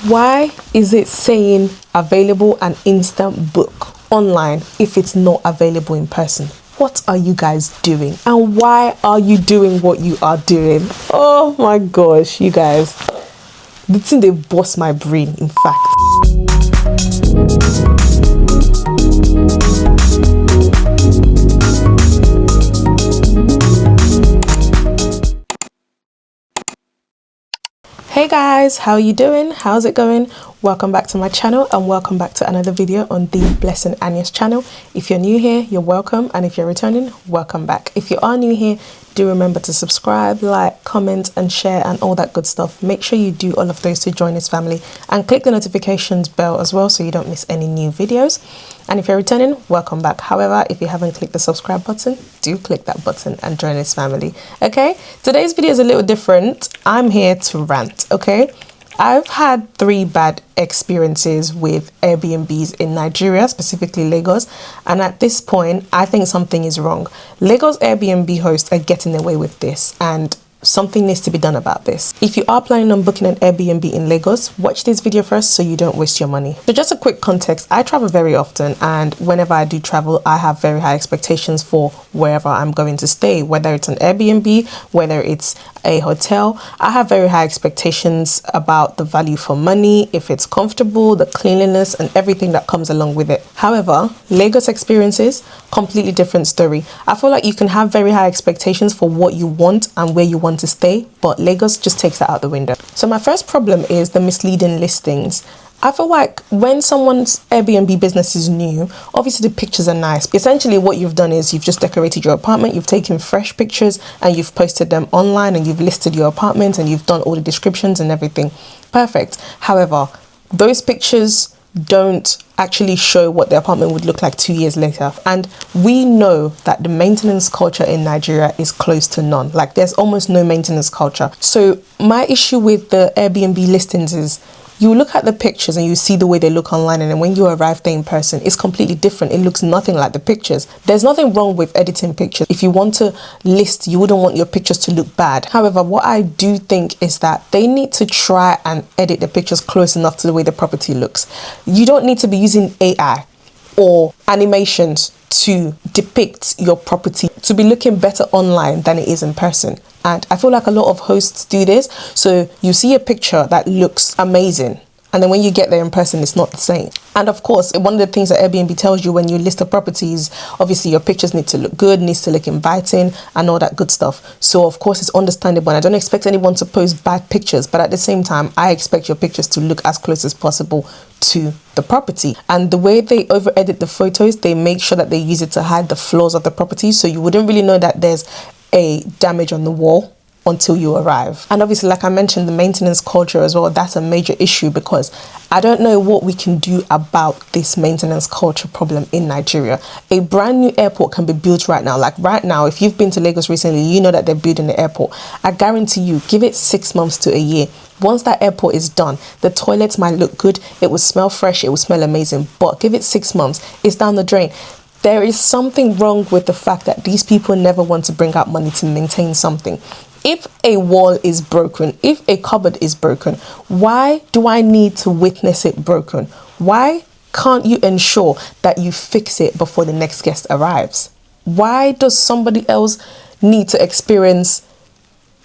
Why is it saying available and instant book online if it's not available in person? What are you guys doing? And why are you doing what you are doing? Oh my gosh, you guys. The thing they bust my brain, in fact. Hey guys, how are you doing? How's it going? Welcome back to my channel and welcome back to another video on the Blessing Anya's channel. If you're new here, you're welcome, and if you're returning, welcome back. If you are new here, do remember to subscribe, like, comment and share and all that good stuff. Make sure you do all of those to join this family and click the notifications bell as well so you don't miss any new videos. And if you're returning, welcome back. However, if you haven't clicked the subscribe button, do click that button and join this family. Okay, today's video is a little different. I'm here to rant. Okay, I've had 3 bad experiences with Airbnbs in Nigeria, specifically Lagos, and at this point I think something is wrong. Lagos Airbnb hosts are getting away with this and something needs to be done about this. If you are planning on booking an Airbnb in Lagos, watch this video first so you don't waste your money. So just a quick context, I travel very often, and whenever I do travel, I have very high expectations for wherever I'm going to stay, whether it's an Airbnb, whether it's a hotel. I have very high expectations about the value for money, if it's comfortable, the cleanliness and everything that comes along with it. However, Lagos experiences, completely different story. I feel like you can have very high expectations for what you want and where you want to stay, but Lagos just takes that out the window. So my first problem is the misleading listings. I feel like when someone's Airbnb business is new, obviously the pictures are nice. Essentially what you've done is you've just decorated your apartment, you've taken fresh pictures and you've posted them online and you've listed your apartment and you've done all the descriptions and everything. Perfect. However, those pictures don't actually show what the apartment would look like 2 years later. And we know that the maintenance culture in Nigeria is close to none. Like there's almost no maintenance culture. So my issue with the Airbnb listings is you look at the pictures and you see the way they look online, and then when you arrive there in person, it's completely different. It looks nothing like the pictures. There's nothing wrong with editing pictures. If you want to list, you wouldn't want your pictures to look bad. However, what I do think is that they need to try and edit the pictures close enough to the way the property looks. You don't need to be using AI or animations to depict your property to be looking better online than it is in person. And I feel like a lot of hosts do this. So you see a picture that looks amazing, and then when you get there in person, it's not the same. And of course, one of the things that Airbnb tells you when you list a property is obviously your pictures need to look good, needs to look inviting and all that good stuff. So of course it's understandable, and I don't expect anyone to post bad pictures, but at the same time, I expect your pictures to look as close as possible to the property. And the way they over edit the photos, they make sure that they use it to hide the flaws of the property, so you wouldn't really know that there's a damage on the wall until you arrive. And obviously, like I mentioned, the maintenance culture as well, that's a major issue, because I don't know what we can do about this maintenance culture problem in Nigeria. A brand new airport can be built right now. Like right now, if you've been to Lagos recently, you know that they're building the airport. I guarantee you, give it 6 months to a year. Once that airport is done, the toilets might look good, it will smell fresh, it will smell amazing, but give it 6 months, it's down the drain. There is something wrong with the fact that these people never want to bring out money to maintain something. If a wall is broken, if a cupboard is broken, why do I need to witness it broken? Why can't you ensure that you fix it before the next guest arrives? Why does somebody else need to experience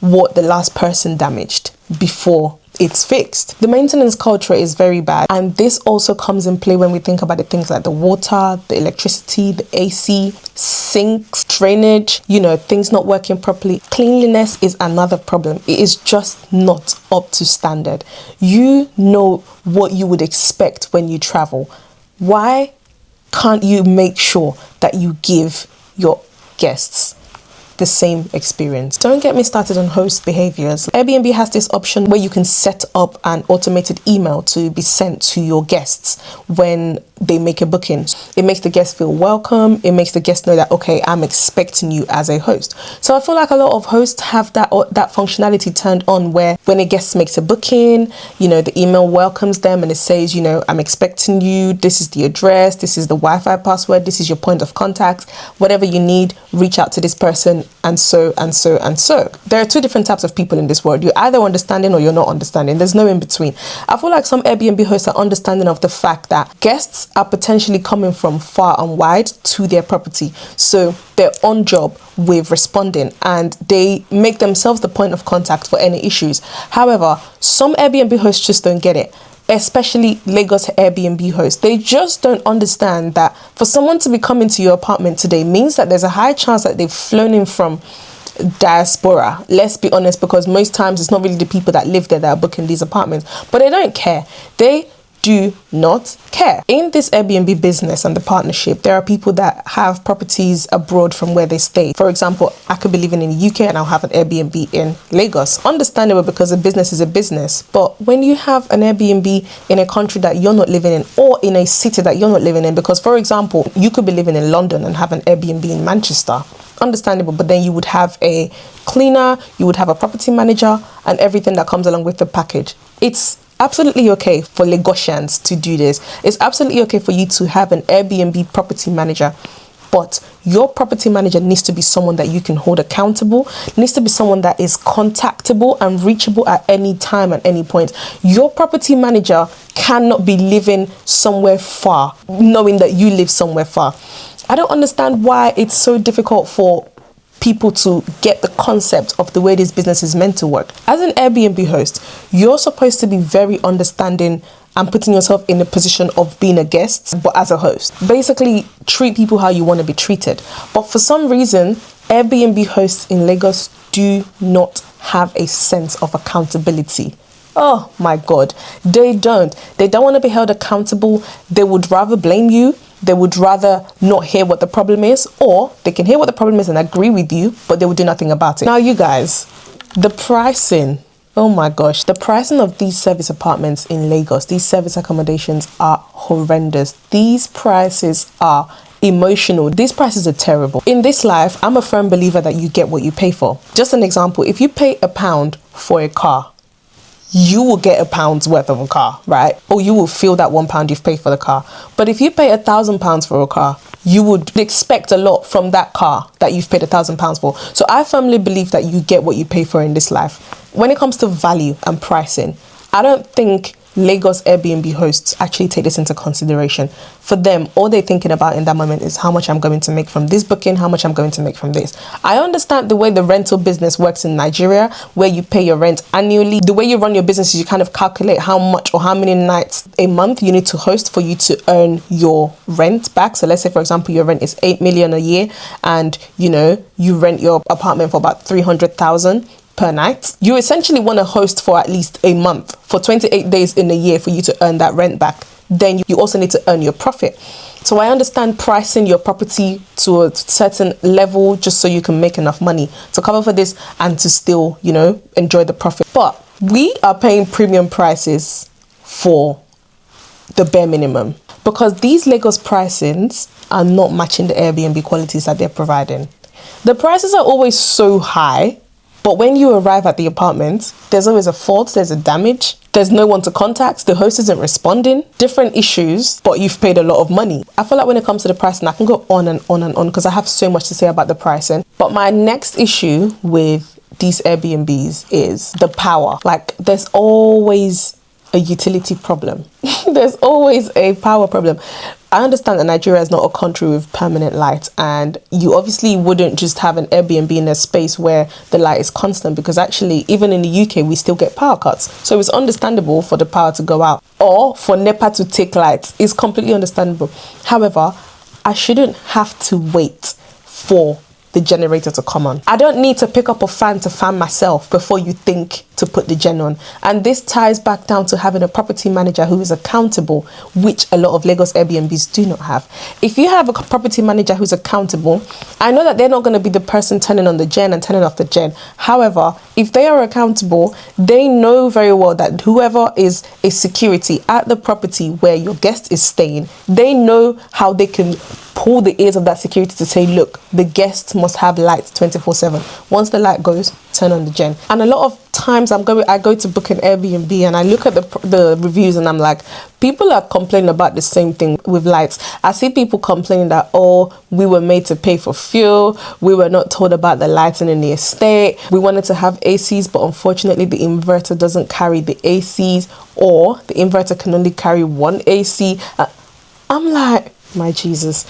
what the last person damaged before it's fixed? The maintenance culture is very bad, and this also comes in play when we think about the things like the water, the electricity, the AC, sinks, drainage, you know, things not working properly. Cleanliness is another problem. It is just not up to standard. You know what you would expect when you travel. Why can't you make sure that you give your guests the same experience? Don't get me started on host behaviors. Airbnb has this option where you can set up an automated email to be sent to your guests when they make a booking. It makes the guest feel welcome. It makes the guest know that, okay, I'm expecting you as a host. So I feel like a lot of hosts have that functionality turned on, where when a guest makes a booking, you know, the email welcomes them and it says, you know, I'm expecting you. This is the address. This is the Wi-Fi password. This is your point of contact. Whatever you need, reach out to this person, and so and so and so. There are two different types of people in this world. You're either understanding or you're not understanding. There's no in between. I feel like some Airbnb hosts are understanding of the fact that guests are potentially coming from far and wide to their property, so they're on job with responding and they make themselves the point of contact for any issues. However, some Airbnb hosts just don't get it, especially Lagos Airbnb hosts. They just don't understand that for someone to be coming to your apartment today means that there's a high chance that they've flown in from diaspora. Let's be honest, because most times it's not really the people that live there that are booking these apartments, but they don't care. They do not care. In this Airbnb business and the partnership, there are people that have properties abroad from where they stay. For example, I could be living in the UK and I'll have an Airbnb in Lagos. Understandable, because a business is a business. But when you have an Airbnb in a country that you're not living in, or in a city that you're not living in, because for example, you could be living in London and have an Airbnb in Manchester. Understandable, but then you would have a cleaner, you would have a property manager, and everything that comes along with the package. It's absolutely okay for Lagosians to do this. It's absolutely okay for you to have an Airbnb property manager, but your property manager needs to be someone that you can hold accountable, needs to be someone that is contactable and reachable at any time, at any point. Your property manager cannot be living somewhere far, knowing that you live somewhere far. I don't understand why it's so difficult for people to get the concept of the way this business is meant to work. As an Airbnb host, you're supposed to be very understanding and putting yourself in the position of being a guest, but as a host. Basically, treat people how you want to be treated. But for some reason, Airbnb hosts in Lagos do not have a sense of accountability. Oh my God, they don't. They don't want to be held accountable. They would rather blame you. They would rather not hear what the problem is, or they can hear what the problem is and agree with you, but they will do nothing about it. Now, you guys, the pricing, oh my gosh, the pricing of these service apartments in Lagos, these service accommodations are horrendous. These prices are emotional. These prices are terrible. In this life, I'm a firm believer that you get what you pay for. Just an example, if you pay £1 for a car, you will get £1 worth of a car, right? Or you will feel that £1 you've paid for the car. But if you pay £1,000 for a car, you would expect a lot from that car that you've paid £1,000 for. So I firmly believe that you get what you pay for in this life. When it comes to value and pricing, I don't think Lagos Airbnb hosts actually take this into consideration. For them, all they're thinking about in that moment is how much I'm going to make from this booking, how much I'm going to make from this. I understand the way the rental business works in Nigeria, where you pay your rent annually. The way you run your business is you kind of calculate how much or how many nights a month you need to host for you to earn your rent back. So let's say, for example, your rent is 8 million a year, and you know, you rent your apartment for about 300,000 per night. You essentially want to host for at least a month, for 28 days in a year for you to earn that rent back. Then you also need to earn your profit. So I understand pricing your property to a certain level just so you can make enough money to cover for this and to still, you know, enjoy the profit. But we are paying premium prices for the bare minimum, because these Lagos pricings are not matching the Airbnb qualities that they're providing. The prices are always so high, but when you arrive at the apartment, there's always a fault, there's a damage, there's no one to contact, the host isn't responding, different issues, but you've paid a lot of money. I feel like when it comes to the pricing, I can go on and on and on because I have so much to say about the pricing. But my next issue with these Airbnbs is the power. Like, there's always a utility problem. There's always a power problem. I understand that Nigeria is not a country with permanent light, and you obviously wouldn't just have an Airbnb in a space where the light is constant, because actually even in the UK we still get power cuts. So it's understandable for the power to go out or for NEPA to take lights. It's completely understandable. However, I shouldn't have to wait for the generator to come on. I don't need to pick up a fan to fan myself before you think to put the gen on. And this ties back down to having a property manager who is accountable, which a lot of Lagos Airbnbs do not have. If you have a property manager who's accountable, I know that they're not going to be the person turning on the gen and turning off the gen. However, if they are accountable, they know very well that whoever is a security at the property where your guest is staying, they know how they can pull the ears of that security to say, look, the guests must have lights 24/7. Once the light goes, turn on the gen. And a lot of times I go to book an Airbnb and I look at the reviews and I'm like, people are complaining about the same thing with lights. I see people complaining that, oh, we were made to pay for fuel, we were not told about the lighting in the estate, we wanted to have ACs, but unfortunately the inverter doesn't carry the ACs, or the inverter can only carry one AC. I'm like, my Jesus,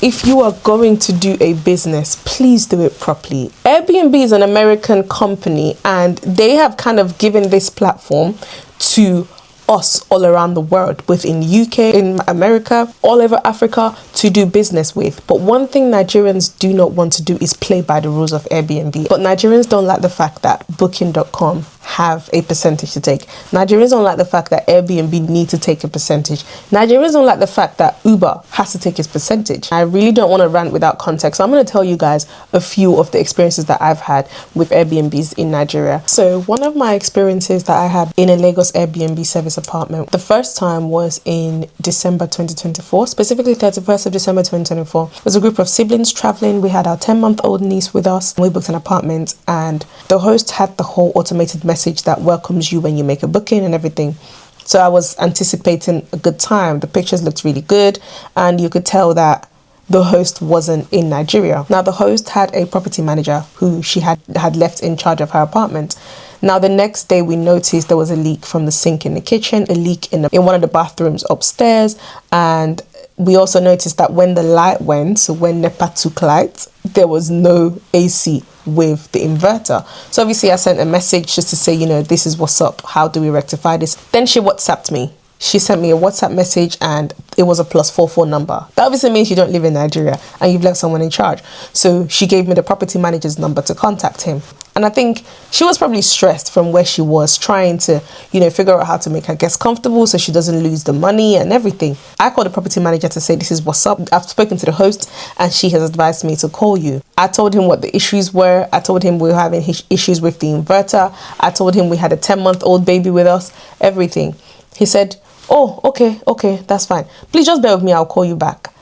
if you are going to do a business, please do it properly. Airbnb is an American company and they have kind of given this platform to us all around the world, within UK, in America, all over Africa, to do business with. But one thing Nigerians do not want to do is play by the rules of Airbnb. But Nigerians don't like the fact that Booking.com have a percentage to take. Nigerians don't like the fact that Airbnb need to take a percentage. Nigerians don't like the fact that Uber has to take its percentage. I really don't want to rant without context, so I'm going to tell you guys a few of the experiences that I've had with Airbnbs in Nigeria. So one of my experiences that I had in a Lagos Airbnb service apartment, the first time was in December 2024, specifically 31st of December 2024. It was a group of siblings traveling. We had our 10-month-old niece with us. We booked an apartment and the host had the whole automated message that welcomes you when you make a booking and everything. So I was anticipating a good time. The pictures looked really good and you could tell that the host wasn't in Nigeria. Now the host had a property manager who she had left in charge of her apartment. Now the next day we noticed there was a leak from the sink in the kitchen, a leak in one of the bathrooms upstairs, and we also noticed that when the light went, so when NEPA took light, there was no AC with the inverter. So obviously I sent a message just to say, you know, this is what's up, how do we rectify this? Then she WhatsApped me. She sent me a WhatsApp message and it was a +44 number. That obviously means you don't live in Nigeria and you've left someone in charge. So she gave me the property manager's number to contact him. And I think she was probably stressed from where she was, trying to, you know, figure out how to make her guests comfortable so she doesn't lose the money and everything. I called the property manager to say, this is what's up. I've spoken to the host and she has advised me to call you. I told him what the issues were. I told him we were having issues with the inverter. I told him we had a 10-month-old baby with us, everything. He said, oh, okay, that's fine. Please just bear with me, I'll call you back.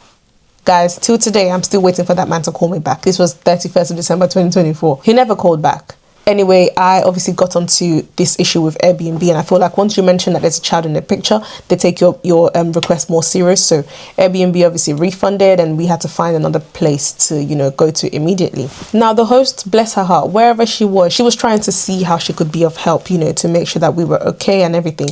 Guys, till today, I'm still waiting for that man to call me back. This was 31st of December 2024. He never called back. Anyway, I obviously got onto this issue with Airbnb, and I feel like once you mention that there's a child in the picture, they take your request more serious. So Airbnb obviously refunded, and we had to find another place to, you know, go to immediately. Now the host, bless her heart, wherever she was trying to see how she could be of help, you know, to make sure that we were okay and everything.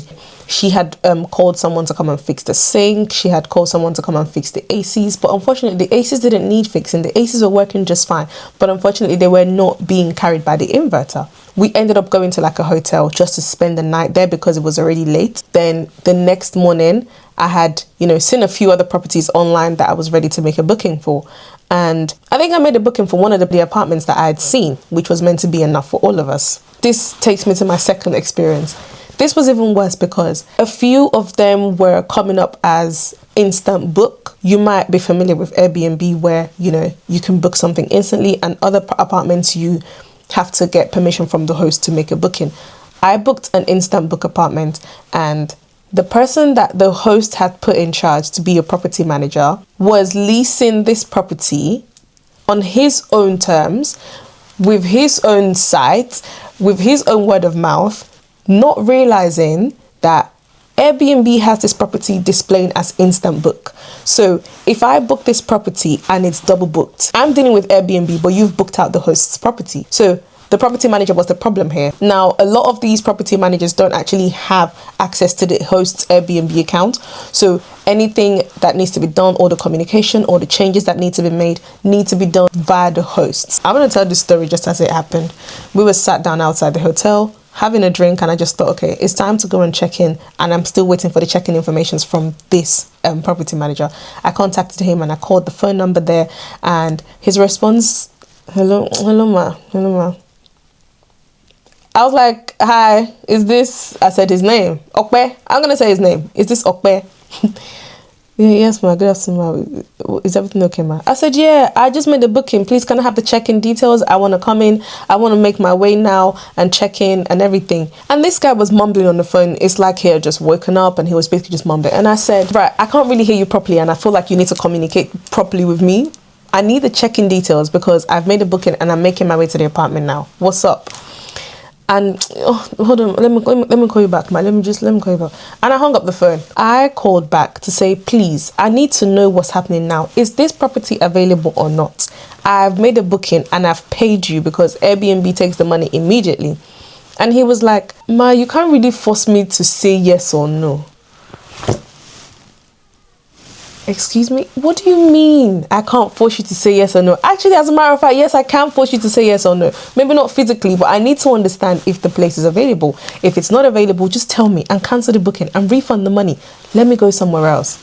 She had called someone to come and fix the sink. She had called someone to come and fix the ACs. But unfortunately, the ACs didn't need fixing. The ACs were working just fine. But unfortunately, they were not being carried by the inverter. We ended up going to like a hotel just to spend the night there because it was already late. Then the next morning, I had, you know, seen a few other properties online that I was ready to make a booking for. And I think I made a booking for one of the apartments that I had seen, which was meant to be enough for all of us. This takes me to my second experience. This was even worse because a few of them were coming up as instant book. You might be familiar with Airbnb where, you know, you can book something instantly, and other apartments you have to get permission from the host to make a booking. I booked an instant book apartment, and the person that the host had put in charge to be a property manager was leasing this property on his own terms, with his own site, with his own word of mouth, not realizing that Airbnb has this property displaying as instant book. So if I book this property and it's double booked, I'm dealing with Airbnb, but you've booked out the host's property. So the property manager was the problem here. Now, a lot of these property managers don't actually have access to the host's Airbnb account. So anything that needs to be done, or the communication or the changes that need to be made, need to be done via the hosts. I'm going to tell this story just as it happened. We were sat down outside the hotel, having a drink, and I just thought, okay, it's time to go and check in, and I'm still waiting for the check-in informations from this property manager. I contacted him and I called the phone number there, and his response, hello ma. I was like, hi, is this, I said his name, Okpe. I'm going to say his name. Is this Okpe? Yeah, yes, ma. Good afternoon, ma. Is everything okay, ma? I said, yeah, I just made the booking. Please, can I have the check-in details? I want to come in. I want to make my way now and check in and everything. And this guy was mumbling on the phone. It's like he had just woken up and he was basically just mumbling. And I said, right, I can't really hear you properly and I feel like you need to communicate properly with me. I need the check-in details because I've made a booking and I'm making my way to the apartment now. What's up? And hold on, let me call you back, man. Let me call you back. And I hung up the phone. I called back to say, please, I need to know what's happening now. Is this property available or not? I've made a booking and I've paid you because Airbnb takes the money immediately. And he was like, ma, you can't really force me to say yes or no. Excuse me? What do you mean I can't force you to say yes or no? Actually, as a matter of fact, yes, I can force you to say yes or no. Maybe not physically, but I need to understand if the place is available. If it's not available, just tell me and cancel the booking and refund the money. Let me go somewhere else.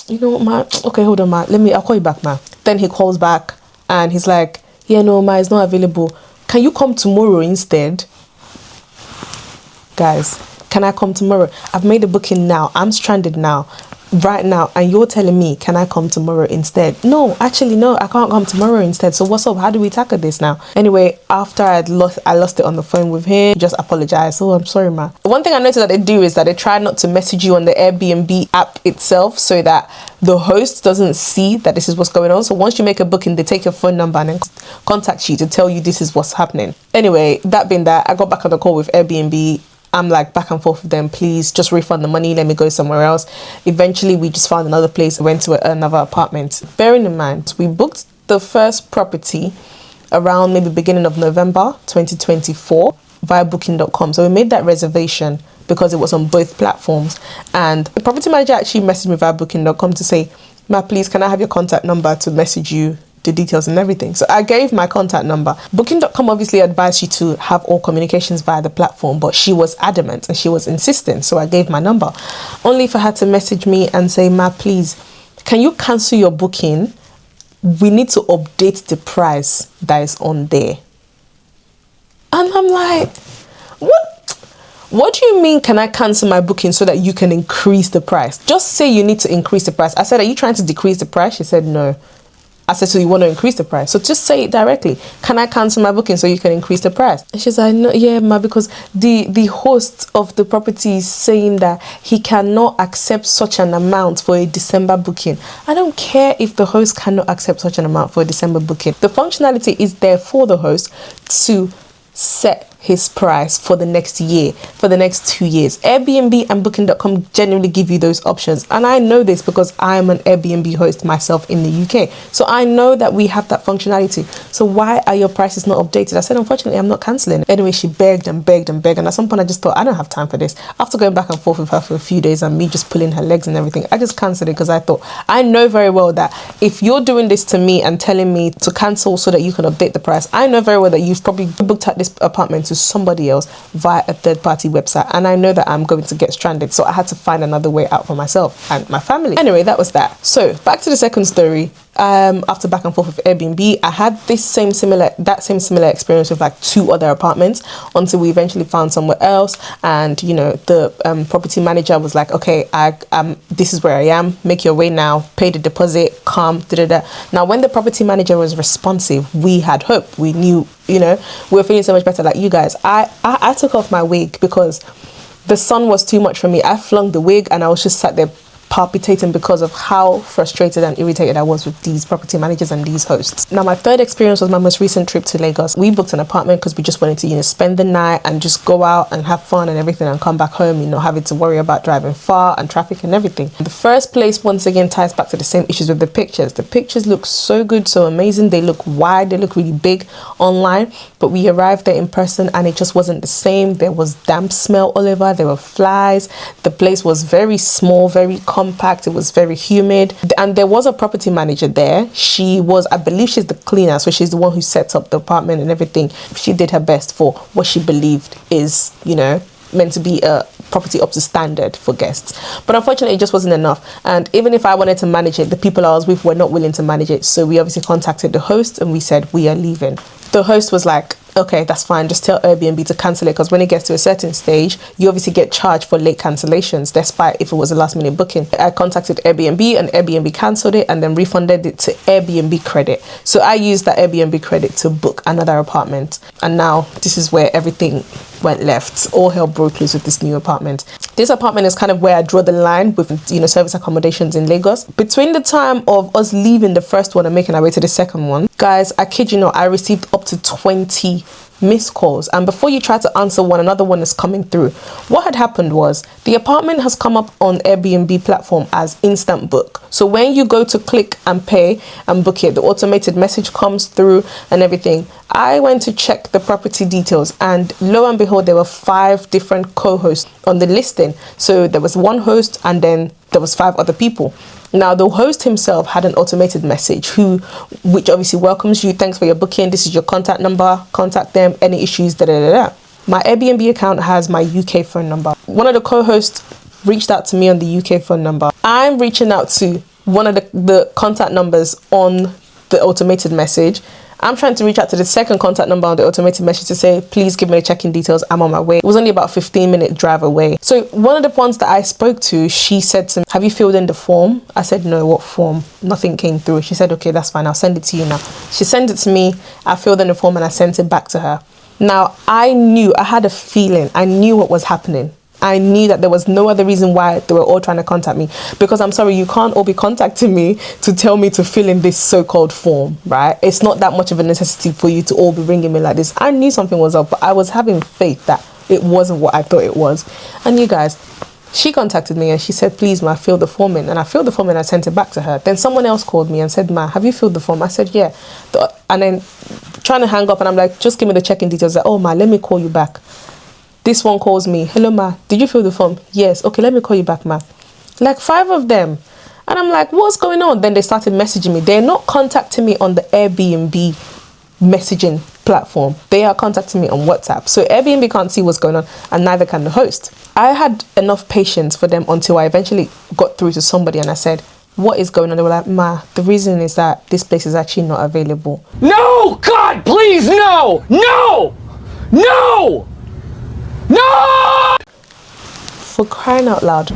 You know what, ma? Okay, hold on, ma. I'll call you back, ma. Then he calls back and he's like, yeah, no, ma, it's not available. Can you come tomorrow instead? Guys, can I come tomorrow? I've made a booking now. I'm stranded now. Right now, and you're telling me, can I come tomorrow instead? No, actually, no, I can't come tomorrow instead. So what's up? How do we tackle this now? Anyway, after I lost it on the phone with him, just apologized. Oh, I'm sorry, ma. One thing I noticed that they do is that they try not to message you on the Airbnb app itself so that the host doesn't see that this is what's going on. So once you make a booking, they take your phone number and then contact you to tell you this is what's happening. Anyway, that being that, I got back on the call with Airbnb. I'm like back and forth with them, please just refund the money, let me go somewhere else. Eventually we just found another place, went to another apartment. Bearing in mind, we booked the first property around maybe beginning of November 2024 via booking.com. So we made that reservation because it was on both platforms, and the property manager actually messaged me via booking.com to say, ma, please, can I have your contact number to message you the details and everything. So I gave my contact number. Booking.com obviously advised you to have all communications via the platform, but she was adamant and she was insistent, so I gave my number, only for her to message me and say, ma, please, can you cancel your booking? We need to update the price that is on there. And I'm like, what do you mean, can I cancel my booking so that you can increase the price? Just say you need to increase the price. I said, are you trying to decrease the price? She said, no. I said, so you want to increase the price? So just say it directly. Can I cancel my booking so you can increase the price? And she's like, no, yeah, ma, because the host of the property is saying that he cannot accept such an amount for a December booking. I don't care if the host cannot accept such an amount for a December booking. The functionality is there for the host to set his price for the next year, for the next 2 years. Airbnb and booking.com generally give you those options, and I know this because I'm an Airbnb host myself in the UK, so I know that we have that functionality. So why are your prices not updated? I said, unfortunately, I'm not cancelling. Anyway, she begged and begged and begged, and at some point I just thought, I don't have time for this. After going back and forth with her for a few days and me just pulling her legs and everything, I just cancelled it because I thought, I know very well that if you're doing this to me and telling me to cancel so that you can update the price, I know very well that you've probably booked out this apartment to somebody else via a third-party website, and I know that I'm going to get stranded, so I had to find another way out for myself and my family. Anyway, that was that. So back to the second story. After back and forth with Airbnb, I had that same similar experience with like 2 other apartments until we eventually found somewhere else. And you know, the property manager was like, okay, this is where I am, make your way now, pay the deposit, come, Now when the property manager was responsive, we had hope. We knew, you know, we were feeling so much better. Like, you guys, I took off my wig because the sun was too much for me. I flung the wig and I was just sat there palpitating because of how frustrated and irritated I was with these property managers and these hosts. Now, my third experience was my most recent trip to Lagos. We booked an apartment because we just wanted to, you know, spend the night and just go out and have fun and everything and come back home, you know, having to worry about driving far and traffic and everything. The first place, once again, ties back to the same issues with the pictures. The pictures look so good, so amazing. They look wide, they look really big online, but we arrived there in person and it just wasn't the same. There was damp smell all over, there were flies. The place was very small, very compact, it was very humid, and there was a property manager there. She was, I believe she's the cleaner, so she's the one who sets up the apartment and everything. She did her best for what she believed is, you know, meant to be a property up to standard for guests, but unfortunately it just wasn't enough. And even if I wanted to manage it, the people I was with were not willing to manage it, so we obviously contacted the host and we said, we are leaving, the host was like, okay, that's fine, just tell Airbnb to cancel it, because when it gets to a certain stage, you obviously get charged for late cancellations, despite if it was a last minute booking. I contacted Airbnb and Airbnb cancelled it and then refunded it to Airbnb credit. So I used that Airbnb credit to book another apartment, and now this is where everything went left. All hell broke loose with this new apartment. This apartment is kind of where I draw the line with, service accommodations in Lagos. Between the time of us leaving the first one and making our way to the second one, guys, I kid you not, I received up to 20 missed calls, and before you try to answer one, another one is coming through. What had happened was the apartment has come up on Airbnb platform as instant book. So when you go to click and pay and book it, the automated message comes through and everything. I went to check the property details, and lo and behold, there were 5 different co-hosts on the listing. So there was one host and then there was 5 other people. Now, the host himself had an automated message which obviously welcomes you. Thanks for your booking. This is your contact number. Contact them. Any issues, da da da da. My Airbnb account has my UK phone number. One of the co-hosts reached out to me on the UK phone number. I'm reaching out to one of the contact numbers on the automated message. I'm trying to reach out to the second contact number on the automated message to say, please give me the check-in details, I'm on my way. It was only about a 15-minute drive away. So one of the ones that I spoke to, she said to me, have you filled in the form? I said, no, what form? Nothing came through. She said, okay, that's fine, I'll send it to you now. She sent it to me, I filled in the form and I sent it back to her. Now, I had a feeling, I knew what was happening. I knew that there was no other reason why they were all trying to contact me, because I'm sorry, you can't all be contacting me to tell me to fill in this so-called form, right? It's not that much of a necessity for you to all be ringing me like this. I knew something was up, but I was having faith that it wasn't what I thought it was. And you guys, she contacted me and she said, please, ma, fill the form in. And I filled the form and I sent it back to her. Then someone else called me and said, ma, have you filled the form? I said, yeah. And then trying to hang up, and I'm like, just give me the check-in details. Like, oh, ma, let me call you back. This one calls me, hello ma, did you fill the form? Yes. Okay, let me call you back, ma. Like 5 of them. And I'm like, what's going on? Then they started messaging me. They're not contacting me on the Airbnb messaging platform. They are contacting me on WhatsApp. So Airbnb can't see what's going on, and neither can the host. I had enough patience for them until I eventually got through to somebody and I said, what is going on? They were like, ma, the reason is that this place is actually not available. No! God, please, no! No! No! No! For crying out loud.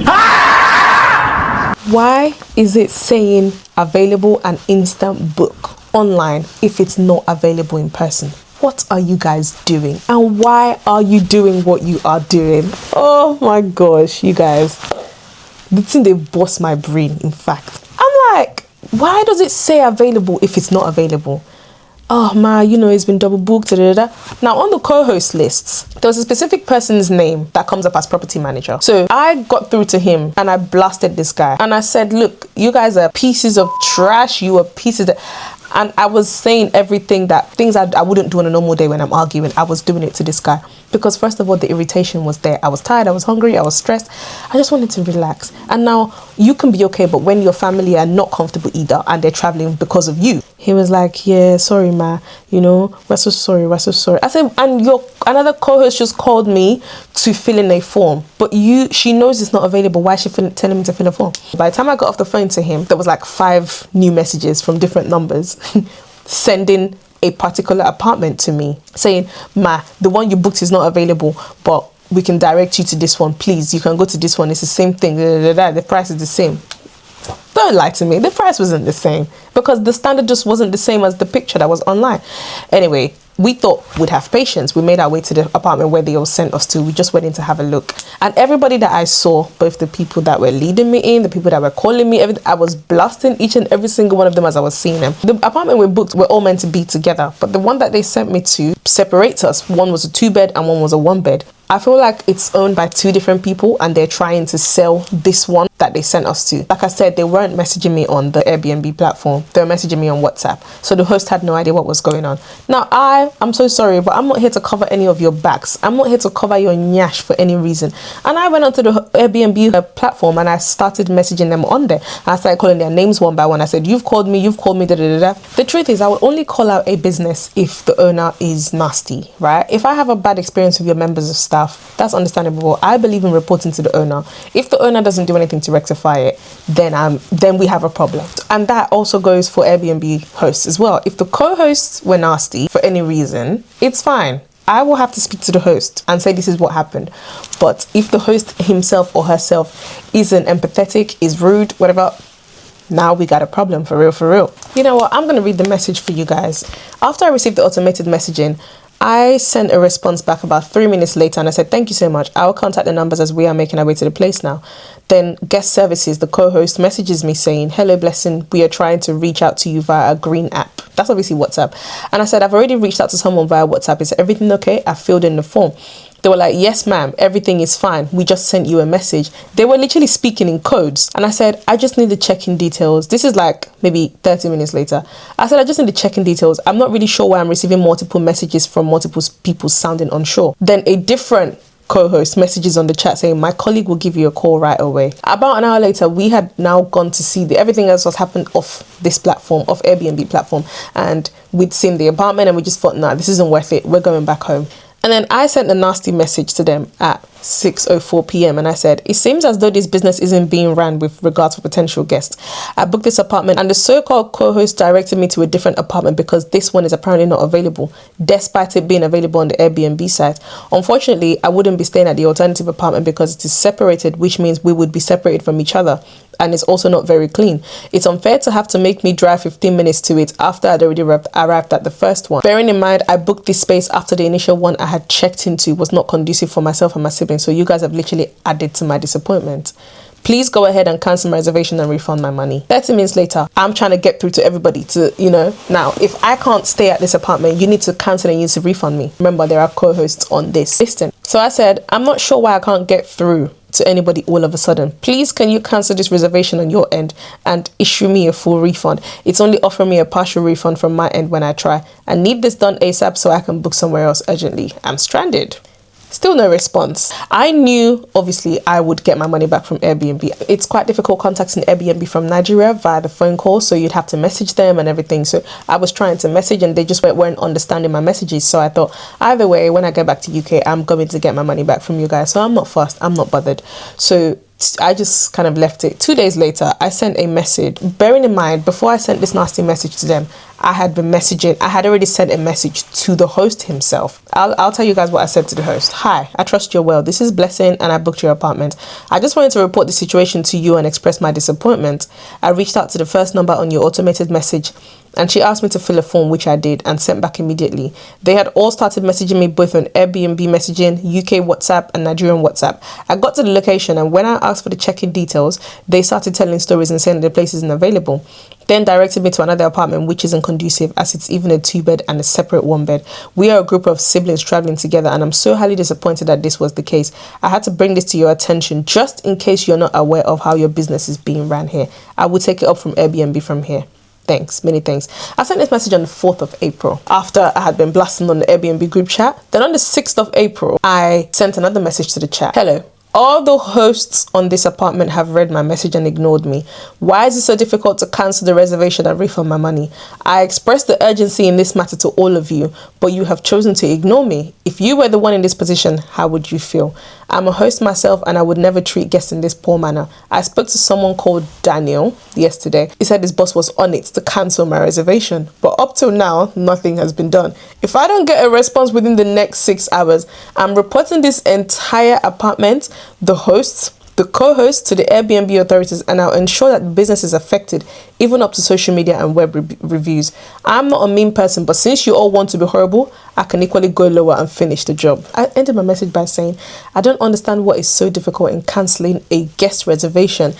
Ah! Why is it saying available and instant book online if it's not available in person? What are you guys doing? And why are you doing what you are doing? Oh my gosh, you guys. The thing, they bust my brain, in fact. I'm like, why does it say available if it's not available? Oh man, it's been double booked. Da, da, da. Now on the co-host lists, there was a specific person's name that comes up as property manager. So I got through to him and I blasted this guy. And I said, look, you guys are pieces of trash. You are pieces of... And I was saying things I wouldn't do on a normal day when I'm arguing. I was doing it to this guy. Because first of all, the irritation was there. I was tired, I was hungry, I was stressed. I just wanted to relax. And now you can be okay, but when your family are not comfortable either and they're traveling because of you. He was like, yeah, sorry, ma. We're so sorry. I said, and another co-host just called me to fill in a form. But she knows it's not available. Why is she telling me to fill a form? By the time I got off the phone to him, there was like 5 new messages from different numbers sending a particular apartment to me saying, ma, the one you booked is not available, but we can direct you to this one. Please, you can go to this one. It's the same thing. The price is the same. Don't lie to me. The price wasn't the same because the standard just wasn't the same as the picture that was online. Anyway, we thought we'd have patience. We made our way to the apartment where they all sent us to. We just went in to have a look. And everybody that I saw, both the people that were leading me in, the people that were calling me, I was blasting each and every single one of them as I was seeing them. The apartment we booked were all meant to be together, but the one that they sent me to separates us. One was a 2-bed and one was a 1-bed. I feel like it's owned by 2 different people and they're trying to sell this one that they sent us to. Like I said, they weren't messaging me on the Airbnb platform. They were messaging me on WhatsApp. So the host had no idea what was going on. Now, I'm so sorry, but I'm not here to cover any of your backs. I'm not here to cover your nyash for any reason. And I went onto the Airbnb platform and I started messaging them on there. I started calling their names one by one. I said, you've called me, da da da da. The truth is, I will only call out a business if the owner is nasty, right? If I have a bad experience with your members of staff, staff. That's understandable. I believe in reporting to the owner. If the owner doesn't do anything to rectify it, then we have a problem. And that also goes for Airbnb hosts as well. If the co-hosts were nasty for any reason, it's fine. I will have to speak to the host and say this is what happened. But if the host himself or herself isn't empathetic, is rude, whatever, now we got a problem, for real, for real. You know what? I'm going to read the message for you guys. After I received the automated messaging, I sent a response back about 3 minutes later and I said, thank you so much. I will contact the numbers as we are making our way to the place now. Then guest services, the co-host, messages me saying, hello, Blessing. We are trying to reach out to you via a green app. That's obviously WhatsApp. And I said, I've already reached out to someone via WhatsApp. Is everything okay? I filled in the form. They were like, yes, ma'am, everything is fine. We just sent you a message. They were literally speaking in codes. And I said, I just need the check-in details. This is like maybe 30 minutes later. I said, I just need the check-in details. I'm not really sure why I'm receiving multiple messages from multiple people sounding unsure. Then a different co-host messages on the chat saying, my colleague will give you a call right away. About an hour later, we had now gone to see everything else was happened off this platform, off Airbnb platform. And we'd seen the apartment and we just thought, nah, this isn't worth it. We're going back home. And then I sent a nasty message to them at 6:04 p.m. and I said, it seems as though this business isn't being ran with regards to potential guests. I booked this apartment and the so-called co-host directed me to a different apartment because this one is apparently not available, despite it being available on the Airbnb site. Unfortunately, I wouldn't be staying at the alternative apartment because it is separated, which means we would be separated from each other. And it's also not very clean. It's unfair to have to make me drive 15 minutes to it after I'd already arrived at the first one. Bearing in mind, I booked this space after the initial one I had checked into was not conducive for myself and my siblings. So you guys have literally added to my disappointment. Please go ahead and cancel my reservation and refund my money. 30 minutes later, I'm trying to get through to everybody to, now, if I can't stay at this apartment, you need to cancel and you need to refund me. Remember, there are co-hosts on this listing. So I said, I'm not sure why I can't get through to anybody all of a sudden. Please, can you cancel this reservation on your end and issue me a full refund? It's only offering me a partial refund from my end when I try. I need this done ASAP so I can book somewhere else urgently. I'm stranded. Still no response. I knew, obviously, I would get my money back from Airbnb. It's quite difficult contacting Airbnb from Nigeria via the phone call, so you'd have to message them and everything. So I was trying to message and they just weren't understanding my messages. So I thought, either way, when I get back to UK, I'm going to get my money back from you guys. So I'm not fussed. I'm not bothered. So I just kind of left it. 2 days later, I sent a message. Bearing in mind, before I sent this nasty message to them, I had already sent a message to the host himself. I'll tell you guys what I said to the host. Hi, I trust you're well. This is Blessing and I booked your apartment. I just wanted to report the situation to you and express my disappointment. I reached out to the first number on your automated message and she asked me to fill a form, which I did and sent back immediately. They had all started messaging me both on Airbnb messaging, UK WhatsApp and Nigerian WhatsApp. I got to the location and when I asked for the check-in details, they started telling stories and saying the place isn't available. Then directed me to another apartment which isn't conducive as it's even a 2-bed and a separate 1-bed. We are a group of siblings traveling together and I'm so highly disappointed that this was the case. I had to bring this to your attention just in case you're not aware of how your business is being ran here. I will take it up from Airbnb from here. Thanks, many thanks. I sent this message on the 4th of April after I had been blasting on the Airbnb group chat. Then on the 6th of April, I sent another message to the chat. Hello. All the hosts on this apartment have read my message and ignored me. Why is it so difficult to cancel the reservation and refund my money? I expressed the urgency in this matter to all of you, but you have chosen to ignore me. If you were the one in this position, how would you feel? I'm a host myself and I would never treat guests in this poor manner. I spoke to someone called Daniel yesterday. He said his boss was on it to cancel my reservation, but up till now, nothing has been done. If I don't get a response within the next 6 hours, I'm reporting this entire apartment, the hosts, the co-hosts to the Airbnb authorities, and I'll ensure that the business is affected, even up to social media and web reviews. I'm not a mean person, but since you all want to be horrible, I can equally go lower and finish the job. I ended my message by saying, I don't understand what is so difficult in cancelling a guest reservation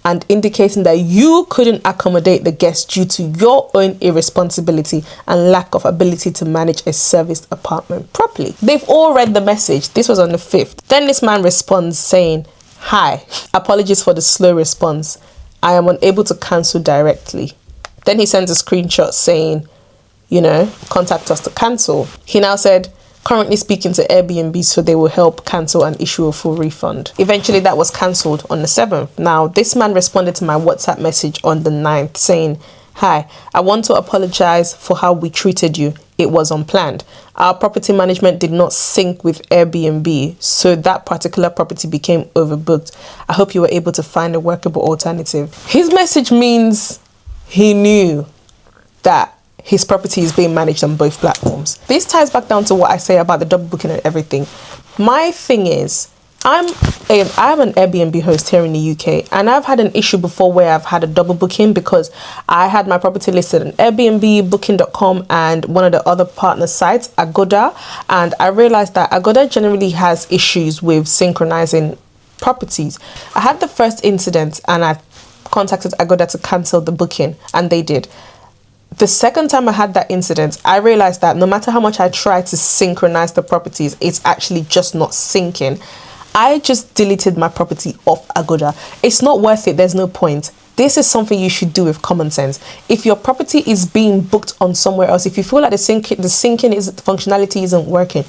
and indicating that you couldn't accommodate the guest due to your own irresponsibility and lack of ability to manage a serviced apartment properly. They've all read the message. This was on the 5th. Then this man responds saying, hi, apologies for the slow response. I am unable to cancel directly. Then he sends a screenshot saying, contact us to cancel. He now said, currently speaking to Airbnb so they will help cancel and issue a full refund. Eventually that was cancelled on the 7th. Now this man responded to my WhatsApp message on the 9th saying, Hi, I want to apologize for how we treated you. It was unplanned. Our property management did not sync with Airbnb, so that particular property became overbooked. I hope you were able to find a workable alternative. His message means he knew that his property is being managed on both platforms. This ties back down to what I say about the double booking and everything. My thing is, I'm an Airbnb host here in the UK, and I've had an issue before where I've had a double booking because I had my property listed on Airbnb, booking.com, and one of the other partner sites, Agoda, and I realized that Agoda generally has issues with synchronizing properties. I had the first incident and I contacted Agoda to cancel the booking, and they did. The second time I had that incident, I realized that no matter how much I try to synchronize the properties, it's actually just not syncing. I just deleted my property off Agoda. It's not worth it. There's no point. This is something you should do with common sense. If your property is being booked on somewhere else, if you feel like the functionality isn't working,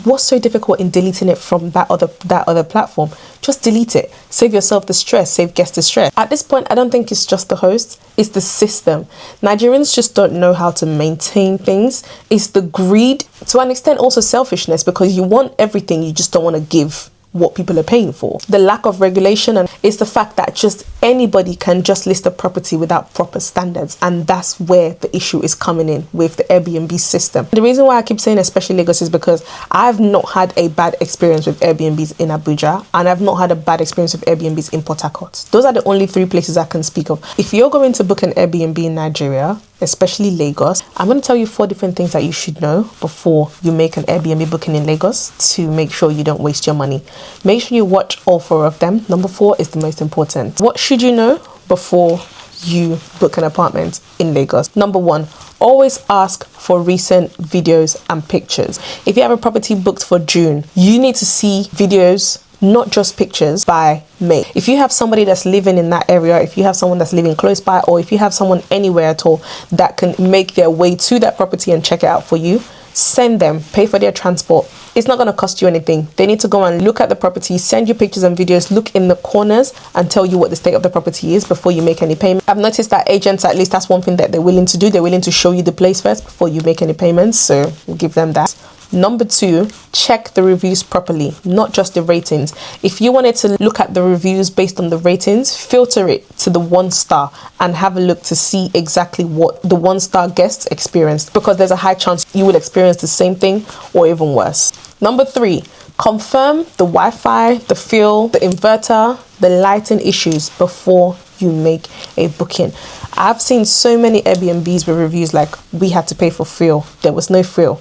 what's so difficult in deleting it from that other platform? Just delete it. Save yourself the stress, save guests the stress. At this point, I don't think it's just the host, it's the system. Nigerians just don't know how to maintain things. It's the greed, to an extent also selfishness, because you want everything, you just don't want to give what people are paying for. The lack of regulation, and it's the fact that just anybody can just list a property without proper standards, and that's where the issue is coming in with the Airbnb system. The reason why I keep saying especially Lagos is because I've not had a bad experience with Airbnbs in Abuja, and I've not had a bad experience with Airbnbs in Port Harcourt. Those are the only three places I can speak of. If you're going to book an Airbnb in Nigeria, especially Lagos, I'm going to tell you 4 different things that you should know before you make an Airbnb booking in Lagos to make sure you don't waste your money. Make sure you watch all 4 of them. Number 4 is the most important. What should you know before you book an apartment in Lagos? Number 1, always ask for recent videos and pictures. If you have a property booked for June, you need to see videos, not just pictures, by May. If you have somebody that's living in that area, if you have someone that's living close by, or if you have someone anywhere at all that can make their way to that property and check it out for you, send them, pay for their transport. It's not going to cost you anything. They need to go and look at the property, send you pictures and videos, look in the corners and tell you what the state of the property is before you make any payment. I've noticed that agents, at least that's one thing that they're willing to do. They're willing to show you the place first before you make any payments, so we'll give them that. Number 2, check the reviews properly, not just the ratings. If you wanted to look at the reviews based on the ratings, filter it to the 1 star and have a look to see exactly what the 1-star guests experienced, because there's a high chance you will experience the same thing or even worse. Number 3, confirm the Wi-Fi, the fuel, the inverter, the lighting issues before you make a booking. I've seen so many Airbnbs with reviews like, we had to pay for fuel, there was no fuel,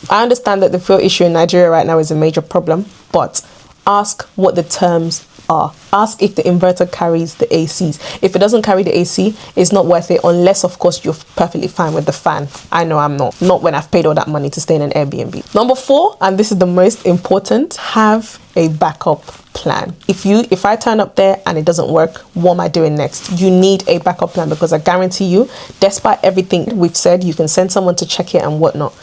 I understand that the fuel issue in Nigeria right now is a major problem, but ask what the terms are. Ask if the inverter carries the ACs. If it doesn't carry the AC, it's not worth it, unless of course you're perfectly fine with the fan. I know I'm not when I've paid all that money to stay in an Airbnb. Number 4, and this is the most important, have a backup plan. If I turn up there and it doesn't work, what am I doing next? You need a backup plan, because I guarantee you, despite everything we've said, you can send someone to check it and whatnot,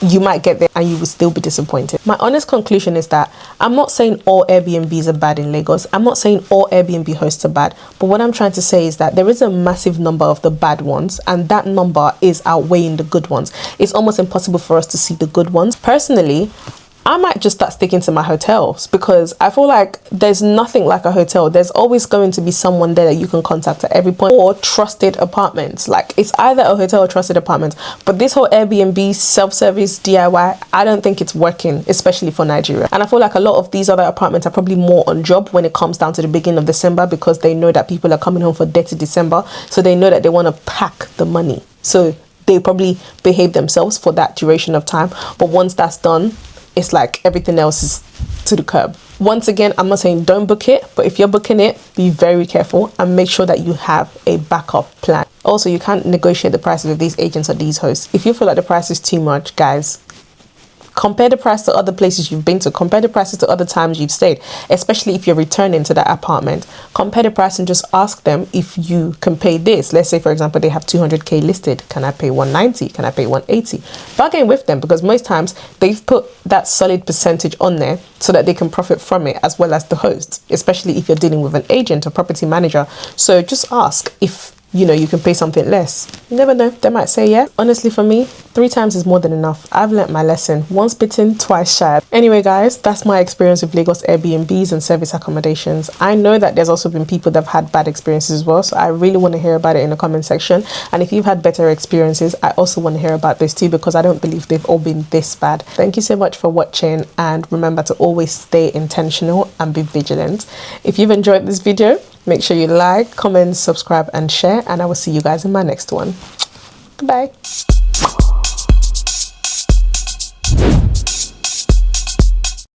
you might get there and you will still be disappointed. My honest conclusion is that I'm not saying all Airbnbs are bad in Lagos. I'm not saying all Airbnb hosts are bad. But what I'm trying to say is that there is a massive number of the bad ones, and that number is outweighing the good ones. It's almost impossible for us to see the good ones. Personally, I might just start sticking to my hotels, because I feel like there's nothing like a hotel. There's always going to be someone there that you can contact at every point, or trusted apartments. Like, it's either a hotel or trusted apartments. But this whole Airbnb self-service DIY, I don't think it's working, especially for Nigeria. And I feel like a lot of these other apartments are probably more on job when it comes down to the beginning of December, because they know that people are coming home for dirty December. So they know that they want to pack the money. So they probably behave themselves for that duration of time. But once that's done, it's like everything else is to the curb. Once again, I'm not saying don't book it, but if you're booking it, be very careful and make sure that you have a backup plan. Also, you can't negotiate the prices with these agents or these hosts. If you feel like the price is too much, guys, compare the price to other places you've been to. Compare the prices to other times you've stayed, especially if you're returning to that apartment. Compare the price and just ask them if you can pay this. Let's say, for example, they have 200k listed. Can I pay 190? Can I pay 180? Bargain with them, because most times they've put that solid percentage on there so that they can profit from it, as well as the host, especially if you're dealing with an agent or property manager. So just ask if you know, you can pay something less. You never know, they might say yeah. Honestly, for me, 3 times is more than enough. I've learnt my lesson. Once bitten, twice shy. Anyway guys, that's my experience with Lagos Airbnbs and service accommodations. I know that there's also been people that have had bad experiences as well, so I really want to hear about it in the comment section. And if you've had better experiences, I also want to hear about this too, because I don't believe they've all been this bad. Thank you so much for watching, and remember to always stay intentional and be vigilant. If you've enjoyed this video, make sure you like, comment, subscribe and share, and I will see you guys in my next one. Goodbye.